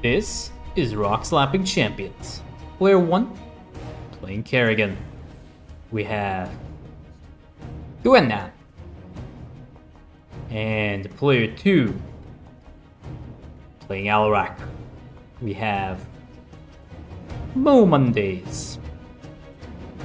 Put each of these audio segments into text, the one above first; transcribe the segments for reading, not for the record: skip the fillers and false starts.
This is Rockslapping Champions. Player 1, playing Kerrigan. We have Kerrigan. And player 2, playing Alarak. We have Mondays.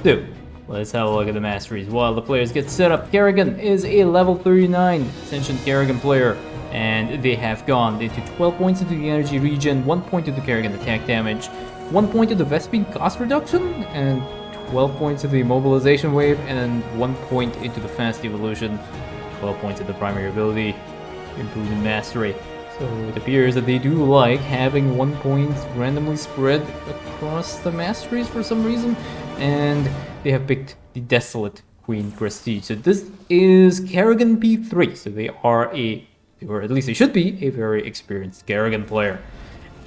So, let's have a look at the masteries. While the players get set up, Kerrigan is a level 39 Ascension Kerrigan player. And they have gone into 12 points into the energy regen, 1 point to the Kerrigan attack damage, 1 point to the Vespene cost reduction, and 12 points to the immobilization wave, and then 1 point into the fast evolution, 12 points to the primary ability, improvement mastery. So it appears that they do like having 1 point randomly spread across the masteries for some reason, and they have picked the Desolate Queen Prestige. So this is Kerrigan P3, so they are or at least they should be, a very experienced Kerrigan player.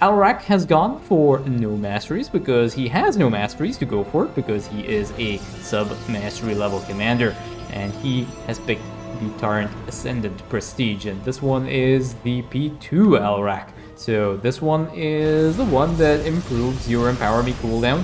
Alarak has gone for no masteries because he has no masteries to go for, because he is a sub-mastery level commander, and he has picked the Tyrant Ascendant Prestige, and this one is the P2 Alarak. So this one is the one that improves your Empower Me cooldown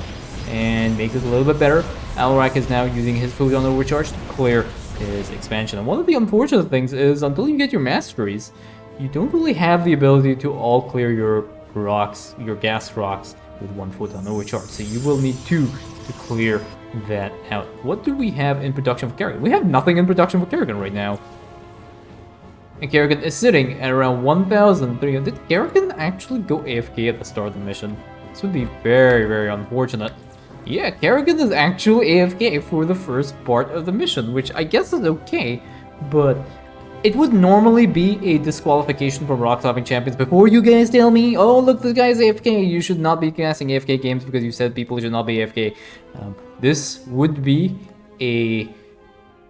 and makes it a little bit better. Alarak is now using his Photon Overcharge to clear his expansion. And one of the unfortunate things is, until you get your masteries, you don't really have the ability to all clear your rocks, your gas rocks, with 1 Photon Overcharge. So you will need 2 to clear that out. What do we have in production for Kerrigan? We have nothing in production for Kerrigan right now. And Kerrigan is sitting at around 1,300. Did Kerrigan actually go AFK at the start of the mission? This would be very, very unfortunate. Yeah, Kerrigan is actually AFK for the first part of the mission, which I guess is okay, but it would normally be a disqualification from Rockslapping Champions before you guys tell me, oh look, this guy's AFK, you should not be casting AFK games because you said people should not be AFK. This would be a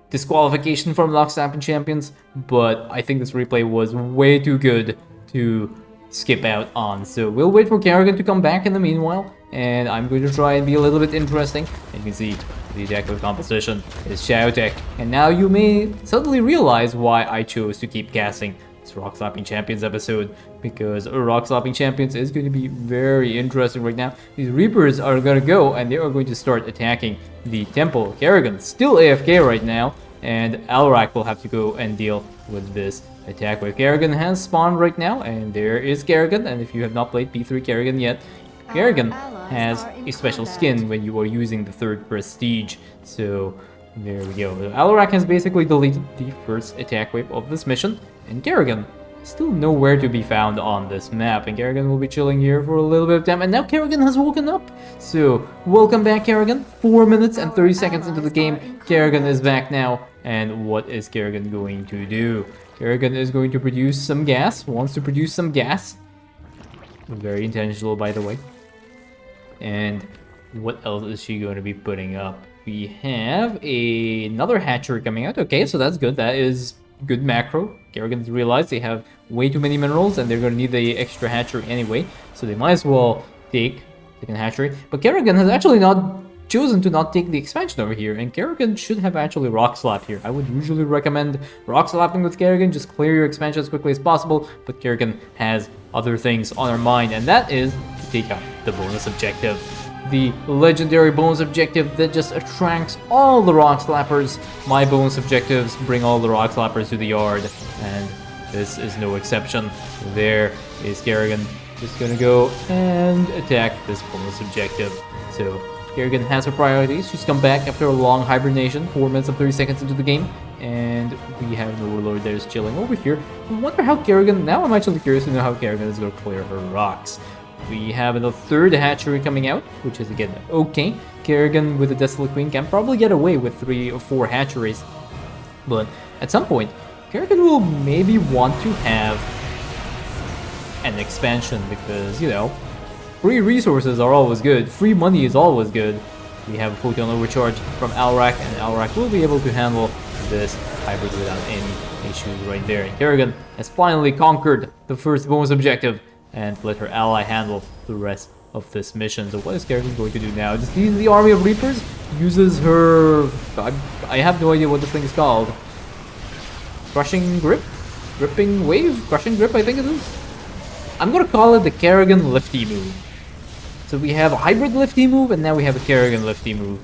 disqualification from Rockslapping Champions, but I think this replay was way too good to skip out on. So we'll wait for Kerrigan to come back in the meanwhile, and I'm going to try and be a little bit interesting. You can see the deck of composition is Shadow Tech, and now you may suddenly realize why I chose to keep casting this Rockslapping Champions episode, because Rockslapping Champions is going to be very interesting right now. These Reapers are going to go, and they are going to start attacking the Temple. Kerrigan still AFK right now, and Alarak will have to go and deal with this attack wave. Kerrigan has spawned right now, and there is Kerrigan, and if you have not played P3 Kerrigan yet, Kerrigan has a special skin when you are using the 3rd Prestige. So there we go. Alarak has basically deleted the first attack wave of this mission, and Kerrigan is still nowhere to be found on this map, and Kerrigan will be chilling here for a little bit of time, and now Kerrigan has woken up. So welcome back, Kerrigan. 4 minutes and 30 seconds into the game, Kerrigan is back now, and what is Kerrigan going to do? Kerrigan is going to produce some gas, wants to produce some gas. Very intentional, by the way. And what else is she going to be putting up? We have another hatchery coming out. Okay, so that's good. That is good macro. Kerrigan's realized they have way too many minerals, and they're going to need the extra hatchery anyway. So they might as well take second hatchery. But Kerrigan has actually chosen to not take the expansion over here, and Kerrigan should have actually rock slapped here. I would usually recommend rock slapping with Kerrigan, just clear your expansion as quickly as possible, but Kerrigan has other things on her mind, and that is to take out the bonus objective. The legendary bonus objective that just attracts all the rock slappers. My bonus objectives bring all the rock slappers to the yard, and this is no exception. There is Kerrigan just gonna go and attack this bonus objective. So Kerrigan has her priorities. She's come back after a long hibernation, 4 minutes and 30 seconds into the game, and we have an Overlord that is chilling over here. I wonder how Kerrigan, now I'm actually curious to know how Kerrigan is going to clear her rocks. We have the 3rd hatchery coming out, which is again okay. Kerrigan with the Desolate Queen can probably get away with 3 or 4 hatcheries, but at some point, Kerrigan will maybe want to have an expansion because, you know, free resources are always good. Free money is always good. We have a Photon Overcharge from Alarak, and Alarak will be able to handle this hybrid without any issues right there. And Kerrigan has finally conquered the first bonus objective and let her ally handle the rest of this mission. So what is Kerrigan going to do now? Just leads the army of Reapers, uses her... I have no idea what this thing is called. Crushing Grip? Gripping Wave? Crushing Grip, I think it is. I'm gonna call it the Kerrigan Lifty move. So we have a hybrid Lifty move, and now we have a Kerrigan Lifty move.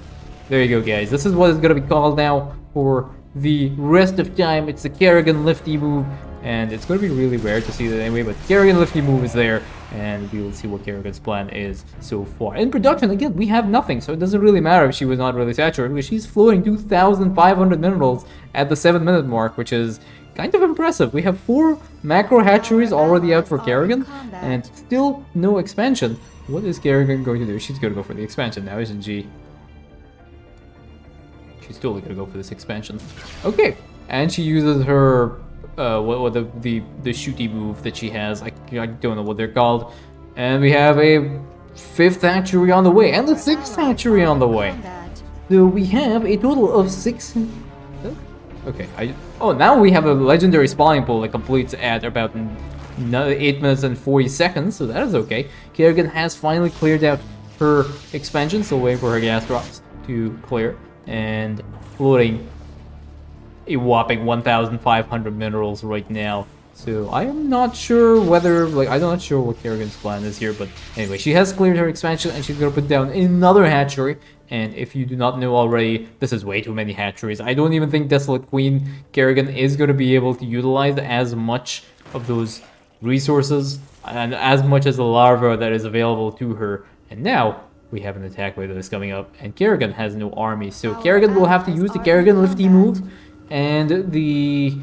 There you go, guys. This is what it's gonna be called now for the rest of time. It's the Kerrigan Lifty move, and it's gonna be really rare to see that anyway, but Kerrigan Lifty move is there, and we will see what Kerrigan's plan is so far. In production, again, we have nothing, so it doesn't really matter if she was not really saturated, because she's floating 2,500 minerals at the 7-minute mark, which is kind of impressive. We have 4 macro hatcheries already out for Kerrigan, and still no expansion. What is Kerrigan going to do? She's going to go for the expansion now, isn't she? She's totally going to go for this expansion. Okay, and she uses her the shooty move that she has. I don't know what they're called. And we have a 5th hatchery on the way, and the 6th hatchery on the way. So we have a total of 6. Okay, now we have a legendary spawning pool that completes at about 8 minutes and 40 seconds, so that is okay. Kerrigan has finally cleared out her expansion, still waiting for her gas drops to clear, and floating a whopping 1,500 minerals right now. So I am not sure whether, I'm not sure what Kerrigan's plan is here, but anyway, she has cleared her expansion, and she's gonna put down another hatchery. And if you do not know already, this is way too many hatcheries. I don't even think Desolate Queen Kerrigan is gonna be able to utilize as much of those resources and as much as the larva that is available to her. And now we have an attack wave that is coming up, and Kerrigan has no army, so Kerrigan will have to use the Kerrigan Lifty move and the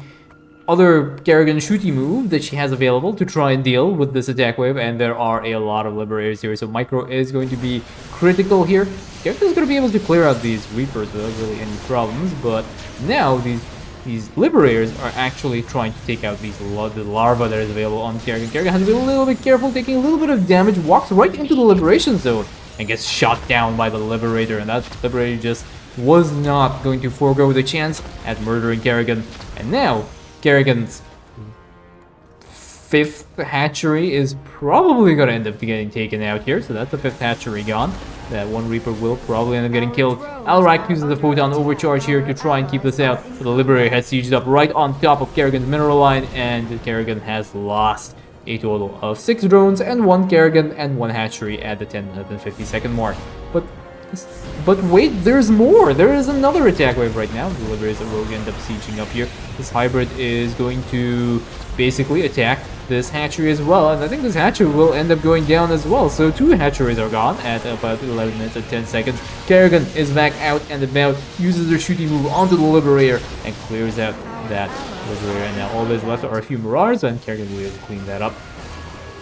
other Kerrigan shooty move that she has available to try and deal with this attack wave. And there are a lot of liberators here, so micro is going to be critical here. Kerrigan's going to be able to clear out these reapers without really any problems, but now these liberators are actually trying to take out the larva that is available on Kerrigan. Kerrigan has to be a little bit careful, taking a little bit of damage, walks right into the liberation zone, and gets shot down by the liberator. And that liberator just was not going to forego the chance at murdering Kerrigan. And now Kerrigan's 5th hatchery is probably going to end up getting taken out here. So that's the 5th hatchery gone. That one Reaper will probably end up getting killed. Alrak uses the Photon Overcharge here to try and keep this out. But the Liberator has sieged up right on top of Kerrigan's mineral line, and Kerrigan has lost a total of 6 drones and 1 Kerrigan and 1 hatchery at the 10-minute and 50-second mark. But wait, there's more! There is another attack wave right now. The Liberators will end up sieging up here. This hybrid is going to basically attack this hatchery as well, and I think this hatchery will end up going down as well. So 2 hatcheries are gone at about 11 minutes and 10 seconds. Kerrigan is back out and about, uses their shooting move onto the Liberator, and clears out that Liberator. And now all that is left are a few Marauders, and Kerrigan will be able to clean that up.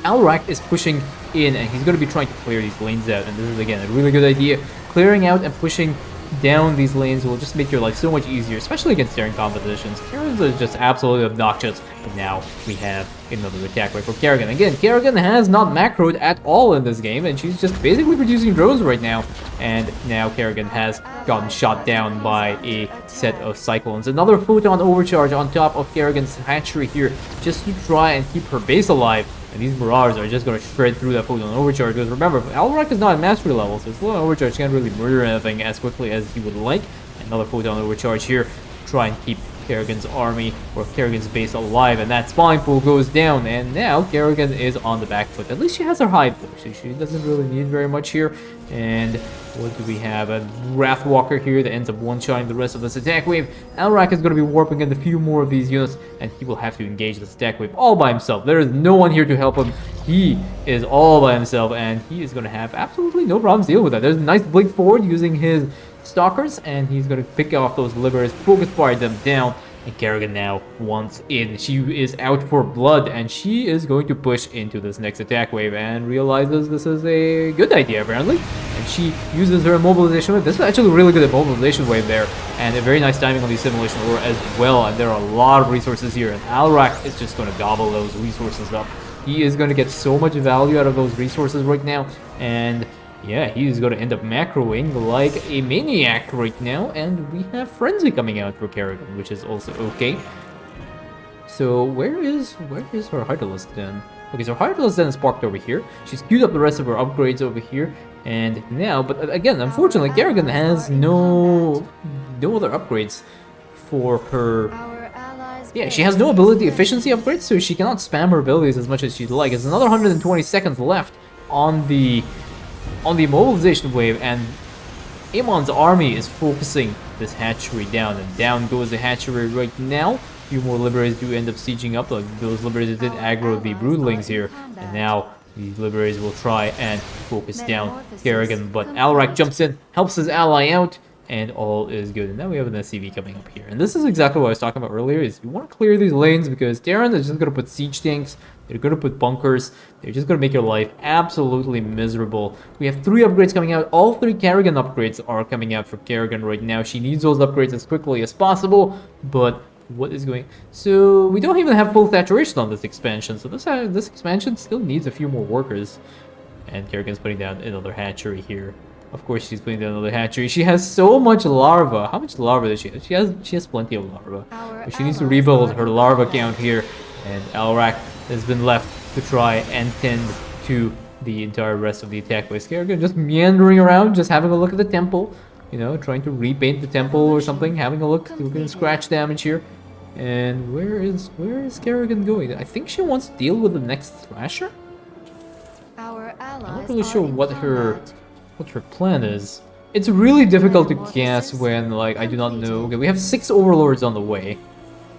Alrak is pushing in, and he's going to be trying to clear these lanes out, and this is again a really good idea. Clearing out and pushing down these lanes will just make your life so much easier, especially against staring competitions. Kerrigan is just absolutely obnoxious, but now we have another attack wave for Kerrigan. Again, Kerrigan has not macroed at all in this game, and she's just basically producing drones right now. And now Kerrigan has gotten shot down by a set of Cyclones. Another Photon Overcharge on top of Kerrigan's hatchery here, just to try and keep her base alive. And these Marauders are just going to shred through that Photon Overcharge, because remember, Alrak is not at mastery level, so Photon Overcharge can't really murder anything as quickly as he would like. Another Photon Overcharge here to try and keep Kerrigan's army or Kerrigan's base alive, and that spawning pool goes down, and now Kerrigan is on the back foot. At least she has her hide push, so she doesn't really need very much here. And what do we have? A Wrathwalker here that ends up one-shotting the rest of this attack wave. Alrak is going to be warping in a few more of these units, and he will have to engage this attack wave all by himself. There is no one here to help him. He is all by himself, and he is going to have absolutely no problems dealing with that. There's a nice blink forward using his Stalkers, and he's going to pick off those Liberators, focus fire them down. And Kerrigan now wants in. She is out for blood, and she is going to push into this next attack wave and realizes this is a good idea, apparently. And she uses her mobilization wave. This is actually really good at mobilization wave there, and a very nice timing on the simulation ore as well. And there are a lot of resources here, and Alrak is just going to gobble those resources up. He is going to get so much value out of those resources right now, and yeah, he's going to end up macroing like a maniac right now, and we have Frenzy coming out for Kerrigan, which is also okay. So where is her Hydralisk Den? Okay, so Hydralisk Den is parked over here. She's queued up the rest of her upgrades over here, and now, but again, unfortunately, Kerrigan has no other upgrades for her Yeah, she has no ability efficiency upgrades, so she cannot spam her abilities as much as she'd like. There's another 120 seconds left on the mobilization wave, and Amon's army is focusing this hatchery down, and down goes the hatchery right now. A few more liberators do end up sieging up. Like, those liberators did aggro the broodlings here, and now the liberators will try and focus down Kerrigan, but Alrak jumps in, helps his ally out, and all is good. And now we have an SCV coming up here. And this is exactly what I was talking about earlier, is you want to clear these lanes, because Terran is just going to put siege tanks, they're going to put bunkers, they're just going to make your life absolutely miserable. We have 3 upgrades coming out. All 3 Kerrigan upgrades are coming out for Kerrigan right now. She needs those upgrades as quickly as possible, but what is going... So we don't even have full saturation on this expansion, so this expansion still needs a few more workers. And Kerrigan's putting down another hatchery here. Of course, she's putting down another hatchery. She has so much larva. How much larva does she have? She has plenty of larva. But she needs to rebuild her larva count here. And Alrak has been left to try and tend to the entire rest of the attack by Kerrigan, just meandering around, just having a look at the temple. You know, trying to repaint the temple or something. Having a look. We're getting scratch damage here. And where is Kerrigan going? I think she wants to deal with the next Thrasher. I'm not really sure what her plan is. It's really difficult to guess when, like, I do not know. Okay, we have 6 overlords on the way.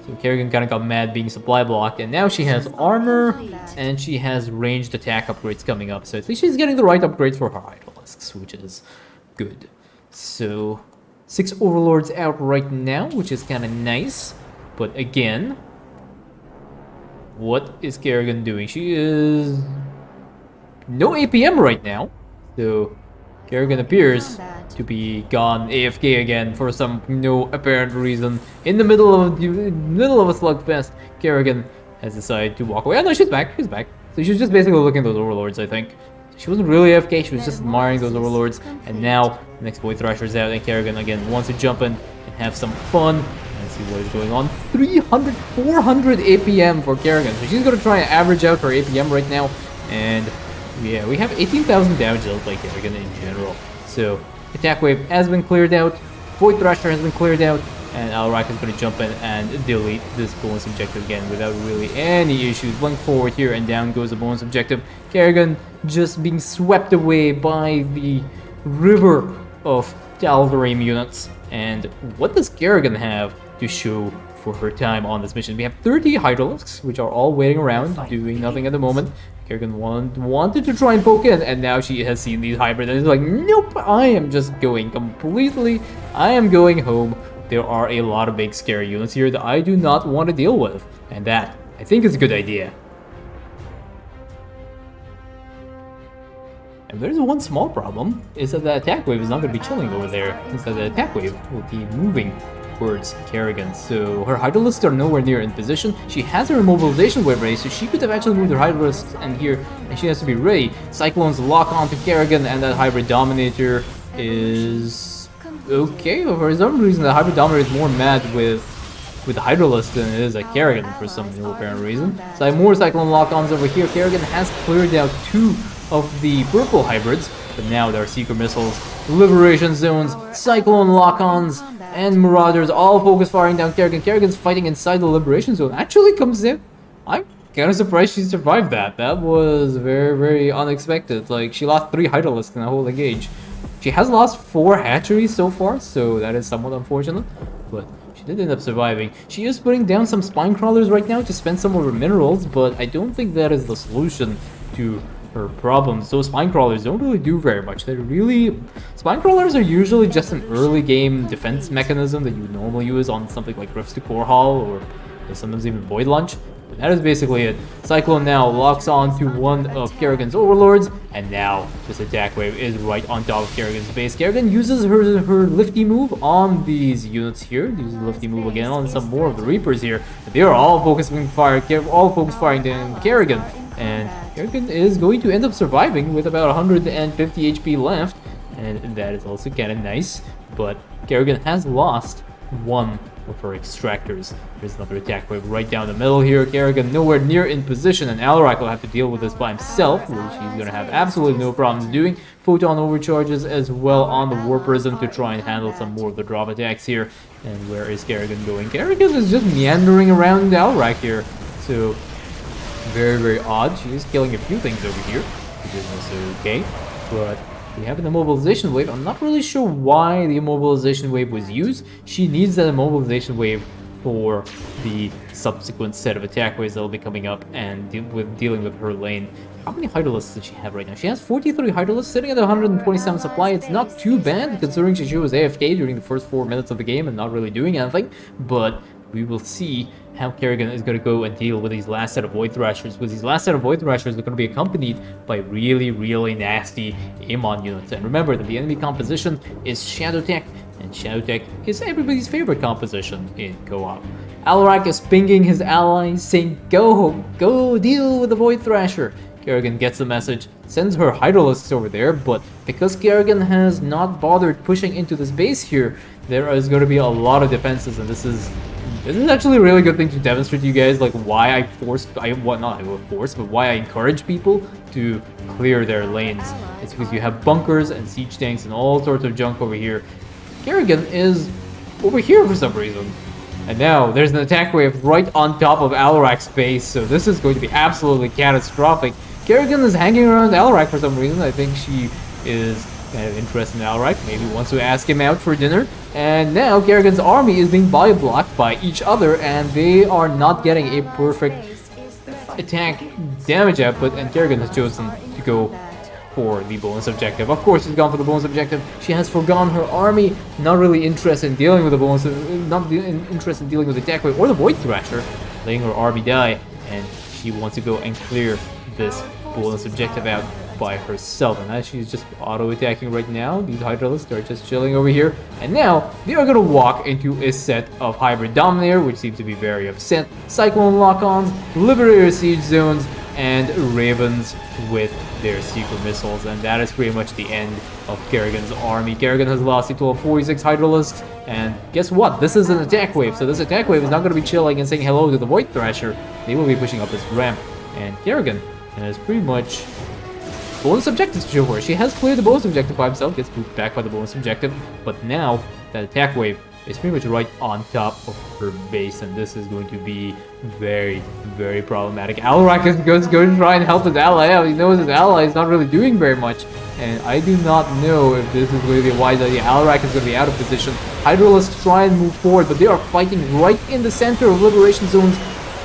So Kerrigan kind of got mad being supply blocked, and now she has armor, and she has ranged attack upgrades coming up. So at least she's getting the right upgrades for her idolisks, which is good. So 6 overlords out right now, which is kind of nice. But again, what is Kerrigan doing? She is no APM right now, so Kerrigan appears to be gone AFK again for some no apparent reason. In the middle of a slugfest, Kerrigan has decided to walk away. Oh no, she's back. She's back. So she was just basically looking at those overlords, I think. She wasn't really AFK. She was just admiring those overlords. And now the next boy Thrasher's out, and Kerrigan again wants to jump in and have some fun and see what is going on. 400 APM for Kerrigan. So she's gonna try and average out her APM right now, and yeah, we have 18,000 damage dealt by Kerrigan in general. So, attack wave has been cleared out, Void Thrasher has been cleared out, and Alrak is going to jump in and delete this bonus objective again without really any issues. Blink forward here, and down goes the bonus objective. Kerrigan just being swept away by the river of Tal'Darim units. And what does Kerrigan have to show for her time on this mission? We have 30 Hydralisks, which are all waiting around, doing nothing at the moment. Kerrigan wanted to try and poke in, and now she has seen these hybrids, and is like, nope, I am just going completely, I am going home. There are a lot of big scary units here that I do not want to deal with, and that, I think, is a good idea. And there's one small problem, is that the attack wave is not going to be chilling over there. Instead, the attack wave will be moving towards Kerrigan. So her Hydralisks are nowhere near in position. She has her immobilization wave ready, so she could have actually moved her Hydralisks and here, and she has to be ready. Cyclones lock onto Kerrigan, and that Hybrid Dominator is okay. But for some reason, the Hybrid Dominator is more mad with the Hydralisk than it is at Kerrigan for some no apparent reason. So I have more Cyclone lock-ons over here. Kerrigan has cleared out 2 of the purple hybrids, but now there are Seeker Missiles, Liberation Zones, Cyclone lock-ons, and Marauders all focus firing down Kerrigan. Kerrigan's fighting inside the Liberation Zone. Actually comes in. I'm kind of surprised she survived that. That was very, very unexpected. Like, she lost 3 Hydralisks in the whole engage. She has lost 4 hatcheries so far, so that is somewhat unfortunate. But she did end up surviving. She is putting down some Spine Crawlers right now to spend some of her minerals, but I don't think that is the solution to her problems. Those Spine Crawlers don't really do very much. Spine Crawlers are usually just an early game defense mechanism that you would normally use on something like Rifts to Core Hall or sometimes even Void Launch. But that is basically it. Cyclone now locks on to one of Kerrigan's overlords, and now this attack wave is right on top of Kerrigan's base. Kerrigan uses her lifty move on these units here. Uses the lifty move again on some more of the Reapers here. But they are all focusing firing down Kerrigan. And Kerrigan is going to end up surviving with about 150 HP left, and that is also kind of nice. But Kerrigan has lost 1 with her extractors. There's another attack wave right down the middle here. Kerrigan nowhere near in position, and Alarak will have to deal with this by himself, which he's going to have absolutely no problems doing. Photon overcharges as well on the War Prism to try and handle some more of the drop attacks here. And where is Kerrigan going? Kerrigan is just meandering around Alarak here. So, very, very odd. She is killing a few things over here, which is also okay. But we have an immobilization wave. I'm not really sure why the immobilization wave was used. She needs that immobilization wave for the subsequent set of attack waves that will be coming up and dealing with her lane. How many Hydralisks does she have right now? She has 43 Hydralisks sitting at 127 supply. It's not too bad considering she was AFK during the first 4 minutes of the game and not really doing anything. But we will see how Kerrigan is going to go and deal with these last set of Void Thrashers. With these last set of Void Thrashers, they're going to be accompanied by really, really nasty Amon units. And remember that the enemy composition is Shadow Tech, and Shadow Tech is everybody's favorite composition in co-op. Alarak is pinging his allies, saying, go deal with the Void Thrasher. Kerrigan gets the message, sends her Hydralisks over there, but because Kerrigan has not bothered pushing into this base here, there is going to be a lot of defenses, and this is actually a really good thing to demonstrate to you guys, like why why I encourage people to clear their lanes. It's because you have bunkers and siege tanks and all sorts of junk over here. Kerrigan is over here for some reason. And now there's an attack wave right on top of Alarak's base, so this is going to be absolutely catastrophic. Kerrigan is hanging around Alarak for some reason. I think she is kind of interested in Alarak, maybe wants to ask him out for dinner. And now Kerrigan's army is being body blocked by each other, and they are not getting a perfect attack damage output, and Kerrigan has chosen to go for the bonus objective. Of course, she's gone for the bonus objective. She has forgone her army, not really interested in dealing with the bonus, interested in dealing with the attack wave or the Void Thrasher, letting her army die, and she wants to go and clear this bonus objective out by herself. And as she's just auto-attacking right now, these Hydralisks are just chilling over here, and now they are going to walk into a set of Hybrid Dominator, which seems to be very upset, Cyclone Lock-ons, Liberator Siege Zones, and Ravens with their secret missiles, and that is pretty much the end of Kerrigan's army. Kerrigan has lost a total of 46 Hydralisks, and guess what? This is an attack wave, so this attack wave is not going to be chilling and saying hello to the Void Thrasher. They will be pushing up this ramp, and Kerrigan has pretty much bonus objectives to show her. She has cleared the bonus objective by himself, gets moved back by the bonus objective, but now that attack wave is pretty much right on top of her base, and this is going to be very, very problematic. Alarak is going to try and help his ally out. He knows his ally is not really doing very much, and I do not know if this is going to be a wise idea. Alarak is going to be out of position. Hydralisks try and move forward, but they are fighting right in the center of Liberation Zones.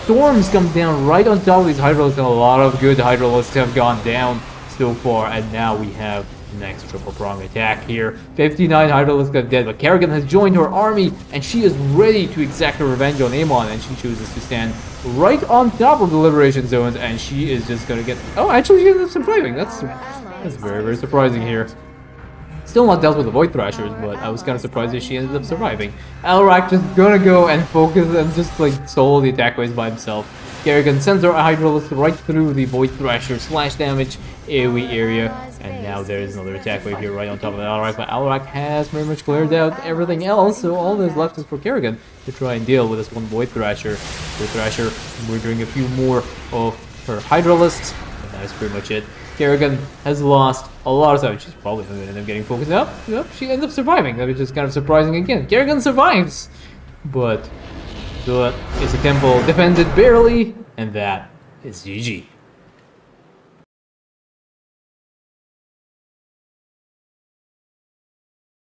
Storms come down right on top of these Hydralisks, and a lot of good Hydralisks have gone down so far, and now we have next triple prong attack here. 59 Hydralisks are dead, but Kerrigan has joined her army, and she is ready to exact her revenge on Amon, and she chooses to stand right on top of the Liberation Zones, and she is just gonna get... Oh, actually she ended up surviving. That's very, very surprising here. Still not dealt with the Void Thrashers, but I was kind of surprised that she ended up surviving. Alarak just gonna go and focus and just like solo the attack waves by himself. Kerrigan sends her Hydralisk right through the Void Thrasher slash damage AoE area, and now there is another attack wave here right on top of Alarak, but Alarak has pretty much cleared out everything else, so all that's left is for Kerrigan to try and deal with this one Void Thrasher. Void Thrasher murdering a few more of her Hydralisks, and that's pretty much it. Kerrigan has lost a lot of time. She's probably going to end up getting focused up. Yep, she ends up surviving, which is kind of surprising again. Kerrigan survives, but is a temple defended barely, and that is GG.